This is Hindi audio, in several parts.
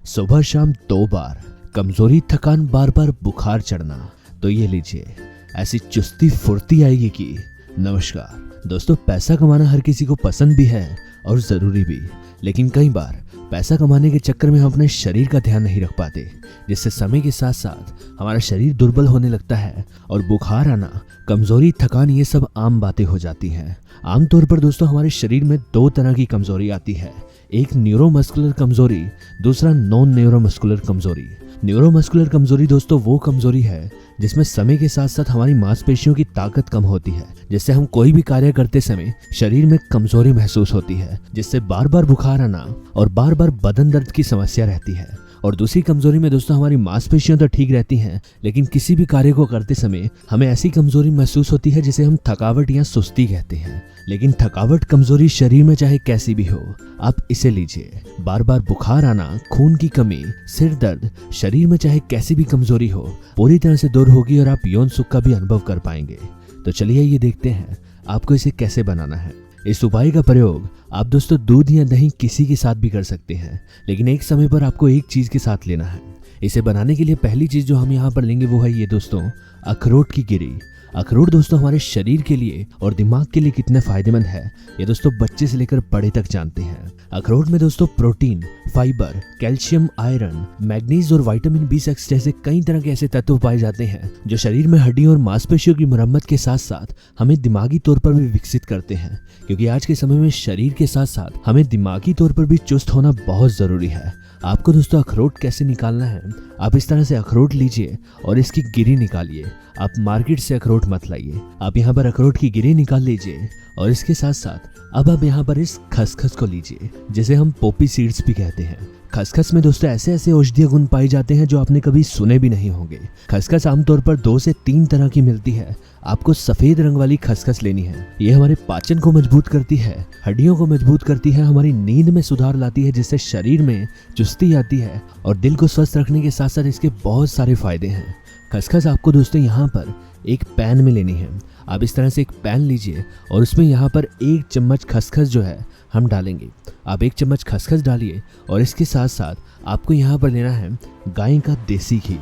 सुबह शाम 2 बार, कमजोरी थकान बार बार बुखार चढ़ना, तो ये लीजिए ऐसी चुस्ती फुर्ती आएगी कि। नमस्कार दोस्तों, पैसा कमाना हर किसी को पसंद भी है और ज़रूरी भी, लेकिन कई बार पैसा कमाने के चक्कर में हम अपने शरीर का ध्यान नहीं रख पाते, जिससे समय के साथ साथ हमारा शरीर दुर्बल होने लगता है और बुखार आना, कमजोरी, थकान, ये सब आम बातें हो जाती हैं। आमतौर पर दोस्तों हमारे शरीर में 2 तरह की कमजोरी आती है, एक न्यूरोमस्कुलर कमजोरी, दूसरा नॉन न्यूरोमस्कुलर कमजोरी। न्यूरोमस्कुलर कमजोरी दोस्तों वो कमजोरी है जिसमें समय के साथ साथ हमारी मांसपेशियों की ताकत कम होती है, जिससे हम कोई भी कार्य करते समय शरीर में कमजोरी महसूस होती है, जिससे बार बार बुखार आना और बार बार बदन दर्द की समस्या रहती है। और दूसरी कमजोरी में दोस्तों हमारी मांसपेशियां तो ठीक रहती हैं, लेकिन किसी भी कार्य को करते समय हमें ऐसी कमजोरी महसूस होती है जिसे हम थकावट या सुस्ती कहते हैं। लेकिन थकावट, कमजोरी शरीर में चाहे कैसी भी हो, आप इसे लीजिए। बार बार बुखार आना, खून की कमी, सिर दर्द, शरीर में चाहे कैसी भी कमजोरी हो, पूरी तरह से दूर होगी और आप यौन सुख का भी अनुभव कर पाएंगे। तो चलिए ये देखते हैं आपको इसे कैसे बनाना है। इस उपाय का प्रयोग आप दोस्तों दूध या दही किसी के साथ भी कर सकते हैं, लेकिन एक समय पर आपको एक चीज के साथ लेना है। इसे बनाने के लिए पहली चीज जो हम यहाँ पर लेंगे वो है ये दोस्तों, अखरोट की गिरी। अखरोट दोस्तों हमारे शरीर के लिए और दिमाग के लिए कितने फायदेमंद है, ये दोस्तों बच्चे से लेकर बड़े तक जानते हैं। अखरोट में दोस्तों protein, fibre, calcium, iron, manganese और विटामिन B6 जैसे कई तरह के ऐसे तत्व पाए जाते हैं जो शरीर में हड्डियों और मांसपेशियों की मरम्मत के साथ साथ हमें दिमागी तौर पर भी विकसित करते हैं, क्योंकि आज के समय में शरीर के साथ साथ हमें दिमागी तौर पर भी चुस्त होना बहुत जरूरी है। आपको दोस्तों अखरोट कैसे निकालना है, आप इस तरह से अखरोट लीजिए और इसकी गिरी निकालिए। आप मार्केट से अखरोट मत लाइए, आप यहाँ पर अखरोट की गिरी निकाल लीजिए और इसके साथ साथ अब आप यहाँ पर इस खसखस को लीजिए, जिसे हम पोपी सीड्स भी कहते हैं। खसखस में दोस्तों ऐसे ऐसे औषधीय गुण पाए जाते हैं जो आपने कभी सुने भी नहीं होंगे। खसखस आमतौर पर 2 से 3 तरह की मिलती है। आपको सफेद रंग वाली खसखस लेनी है। ये हमारे पाचन को मजबूत करती है, हड्डियों को मजबूत करती है, हमारी नींद में सुधार लाती है, जिससे शरीर में चुस्ती आती है और दिल को स्वस्थ रखने के साथ साथ इसके बहुत सारे फायदे हैं। खसखस आपको दोस्तों यहाँ पर एक पैन में लेनी है। आप इस तरह से एक पैन लीजिए और उसमें यहाँ पर 1 चम्मच खसखस जो है हम डालेंगे। आप 1 चम्मच खसखस डालिए और इसके साथ साथ आपको यहाँ पर लेना है गाय का देसी घी।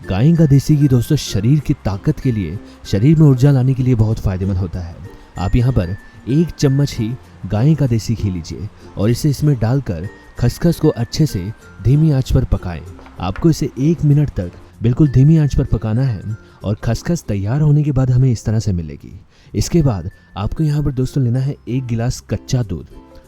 गाय का देसी घी दोस्तों शरीर की ताकत के लिए, शरीर में ऊर्जा लाने के लिए बहुत फायदेमंद होता है। आप यहाँ पर 1 चम्मच ही गाय का देसी घी लीजिए और इसे इसमें डालकर खसखस को अच्छे से धीमी आंच पर पकाएं। आपको इसे 1 मिनट तक बिल्कुल धीमी आंच पर पकाना है और खसखस तैयार होने के बाद हमें इस तरह से मिलेगी। इसके बाद आपको यहाँ पर दोस्तों लेना है 1 गिलास कच्चा दूध।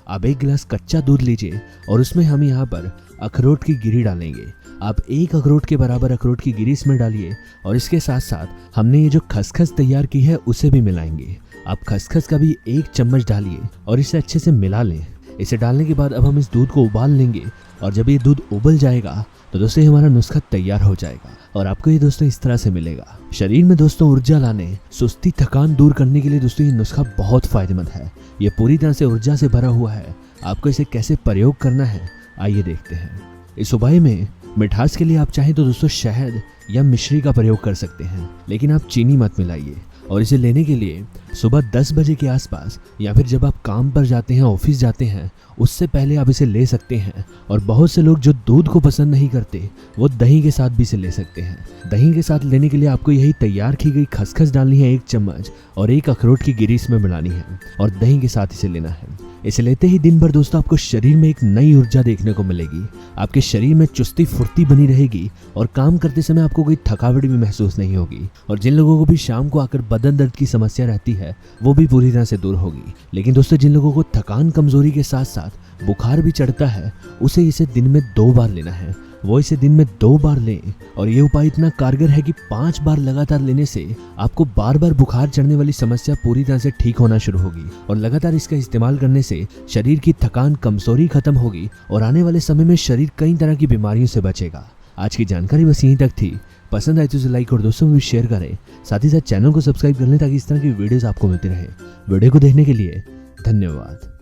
आप 1 गिलास कच्चा दूध लीजिए और उसमें हम यहाँ पर अखरोट की गिरी डालेंगे। आप 1 अखरोट के बराबर अखरोट की गिरी इसमें डालिए और इसके साथ साथ हमने ये जो खसखस तैयार की है उसे भी मिलाएंगे। आप खसखस का भी 1 चम्मच डालिए और इसे अच्छे से मिला लें। इसे डालने के बाद अब हम इस दूध को उबाल लेंगे और जब ये दूध उबल जाएगा तो दोस्तों हमारा नुस्खा तैयार हो जाएगा और आपको ये दोस्तों इस तरह से मिलेगा। शरीर में दोस्तों ऊर्जा लाने, सुस्ती, थकान दूर करने के लिए दोस्तों ये नुस्खा बहुत फायदेमंद है। ये पूरी तरह से ऊर्जा से भरा हुआ है। आपको इसे कैसे प्रयोग करना है आइए देखते हैं। इस उपाय में मिठास के लिए आप चाहें तो दोस्तों शहद या मिश्री का प्रयोग कर सकते हैं, लेकिन आप चीनी मत मिलाइए। और इसे लेने के लिए सुबह 10 बजे के आसपास या फिर जब आप काम पर जाते हैं, ऑफिस जाते हैं, उससे पहले आप इसे ले सकते हैं। और बहुत से लोग जो दूध को पसंद नहीं करते वो दही के साथ भी इसे ले सकते हैं। दही के साथ लेने के लिए आपको यही तैयार की गई खसखस डालनी है 1 चम्मच और 1 अखरोट की गिरी इसमें मिलानी है और दही के साथ इसे लेना है। इसे लेते ही दिन भर दोस्तों आपको शरीर में एक नई ऊर्जा देखने को मिलेगी। आपके शरीर में चुस्ती फुर्ती बनी रहेगी और काम करते समय आपको कोई थकावट भी महसूस नहीं होगी। और जिन लोगों को भी शाम को आकर बदन दर्द की समस्या रहती है वो भी पूरी तरह से दूर होगी। लेकिन दोस्तों जिन लोगों को थकान, कमजोरी के साथ साथ बुखार भी चढ़ता है, उसे इसे दिन में 2 बार लेना है। वो इसे दिन में 2 बार लें और ये उपाय इतना कारगर है कि 5 बार लगातार लेने से आपको बार बार बुखार चढ़ने वाली समस्या पूरी तरह से ठीक होना शुरू होगी। और लगातार इसका इस्तेमाल करने से शरीर की थकान, कमजोरी खत्म होगी और आने वाले समय में शरीर कई तरह की बीमारियों से बचेगा। आज की जानकारी बस यहीं तक थी। पसंद आए तो इसे लाइक और दोस्तों में भी शेयर करें। साथ ही साथ चैनल को सब्सक्राइब कर लें ताकि इस तरह की वीडियोस आपको मिलती रहे। वीडियो को देखने के लिए धन्यवाद।